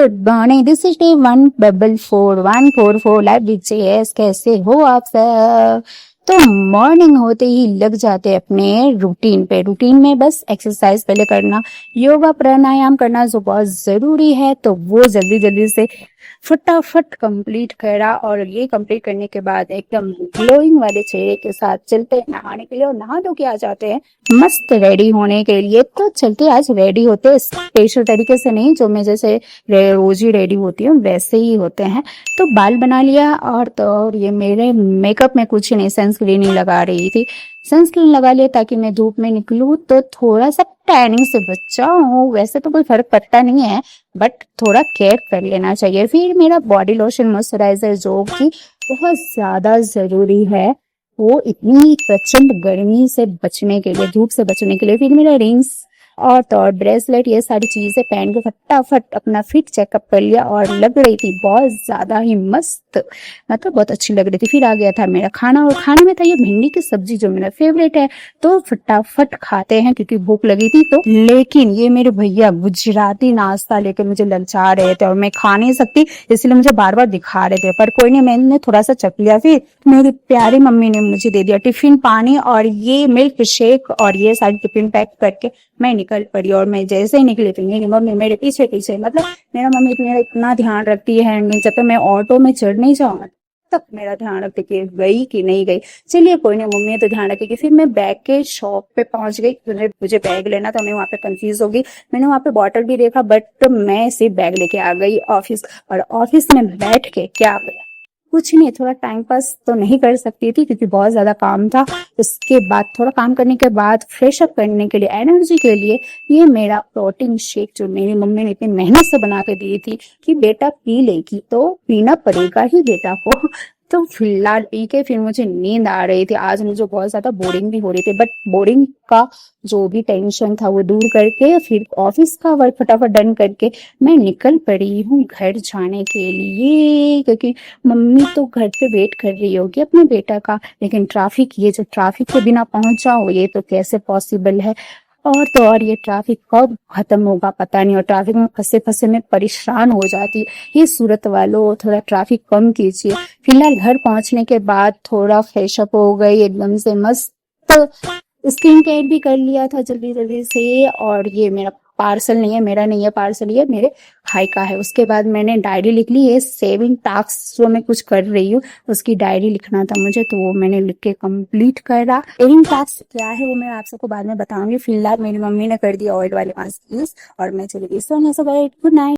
Good morning, this is day 144 live BJS. कैसे हो आप सब? तो मॉर्निंग होते ही लग जाते हैं अपने रूटीन पे। रूटीन में बस एक्सरसाइज पहले करना, योगा प्राणायाम करना जो बहुत जरूरी है, तो वो जल्दी जल्दी से फटाफट कंप्लीट करा। और ये कंप्लीट करने के बाद एकदम ग्लोइंग वाले चेहरे के साथ चलते हैं नहाने के लिए, और नहा धो के आ जाते हैं मस्त रेडी होने के लिए। तो चलते आज रेडी होते स्पेशल तरीके से नहीं, जो मैं जैसे रोज ही रेडी होती हूँ वैसे ही होते हैं। तो बाल बना लिया, और तो और ये मेरे मेकअप में कुछ नहीं, सनस्क्रीन ही लगा रही थी। सनस्क्रीन लगा लिया ताकि मैं धूप में निकलूं तो थोड़ा सा टैनिंग से बचा हूँ। वैसे तो कोई फर्क पड़ता नहीं है, बट थोड़ा केयर कर लेना चाहिए। फिर मेरा बॉडी लोशन मॉइस्चराइजर जो कि बहुत ज्यादा जरूरी है, वो इतनी प्रचंड गर्मी से बचने के लिए, धूप से बचने के लिए। फिर मेरा रिंग्स और तो और ब्रेसलेट, ये सारी चीजें पहन के फटाफट अपना फिट चेकअप कर लिया, और लग रही थी बहुत ज्यादा ही मस्त, मतलब बहुत अच्छी लग रही थी। फिर आ गया था मेरा खाना, और खाने में था ये भिंडी की सब्जी जो मेरा फेवरेट है। तो फटाफट खाते हैं क्योंकि भूख लगी थी। तो लेकिन ये मेरे भैया गुजराती नाश्ता लेकर मुझे ललचा रहे थे, और मैं खा नहीं सकती, इसलिए मुझे बार बार दिखा रहे थे। पर कोई नहीं, मैंने थोड़ा सा चख लिया। फिर मेरी प्यारी मम्मी ने मुझे दे दिया टिफिन पानी और ये मिल्क शेक, और ये सारी टिफिन पैक करके मैं निकल पड़ी। और मैं जैसे ही निकली थी, मेरी मम्मी मेरे पीछे पीछे, मतलब मेरा मम्मी मेरा इतना ध्यान रखती है, जब तक मैं ऑटो में चढ़ नहीं जाऊंगा तक मेरा ध्यान रखती कि गई कि नहीं गई। चलिए कोई नहीं, मम्मी तो ध्यान रखेगी। फिर मैं बैग के शॉप पे पहुंच गई, मुझे बैग लेना था। मैं वहां पे कंफ्यूज हो गई, मैंने वहां पे बॉटल भी देखा, बट मैं सिर्फ बैग लेके आ गई ऑफिस। और ऑफिस में बैठ के क्या किया, कुछ नहीं, थोड़ा टाइम पास तो नहीं कर सकती थी क्योंकि बहुत ज्यादा काम था। उसके बाद थोड़ा काम करने के बाद फ्रेश अप करने के लिए, एनर्जी के लिए, ये मेरा प्रोटीन शेक जो मेरी मम्मी ने इतनी मेहनत से बना के दी थी कि बेटा पी लेगी तो पीना पड़ेगा ही बेटा को। तो फिलहाल पी के फिर मुझे नींद आ रही थी। आज मुझे बहुत ज्यादा बोरिंग भी हो रही थी, बट बोरिंग का जो भी टेंशन था वो दूर करके फिर ऑफिस का वर्क फटाफट डन करके मैं निकल पड़ी हूँ घर जाने के लिए, क्योंकि मम्मी तो घर पे वेट कर रही होगी अपने बेटा का। लेकिन ट्रैफिक, ये जो ट्रैफिक के बिना पहुंचा हो, ये तो कैसे पॉसिबल है। और तो और ये ट्रैफिक कब खत्म होगा पता नहीं, और ट्रैफिक में फंसे फंसे मैं परेशान हो जाती। ये सूरत वालों थोड़ा ट्रैफिक कम कीजिए। फिलहाल घर पहुंचने के बाद थोड़ा फ्रेश अप हो गई, एकदम से मस्त स्किन केयर भी कर लिया था जल्दी जल्दी से। और ये मेरा पार्सल नहीं है, मेरा नहीं है पार्सल, ये मेरे भाई का है। उसके बाद मैंने डायरी लिख ली, ये सेविंग टास्क जो मैं कुछ कर रही हूँ उसकी डायरी लिखना था मुझे, तो वो मैंने लिख के कंप्लीट करा। सेविंग टास्क क्या है वो मैं आप सबको बाद में बताऊंगी। फिलहाल मेरी मम्मी ने कर दिया ऑयल वाले मास्क यूज, और मैं चली गई सोने। So good night.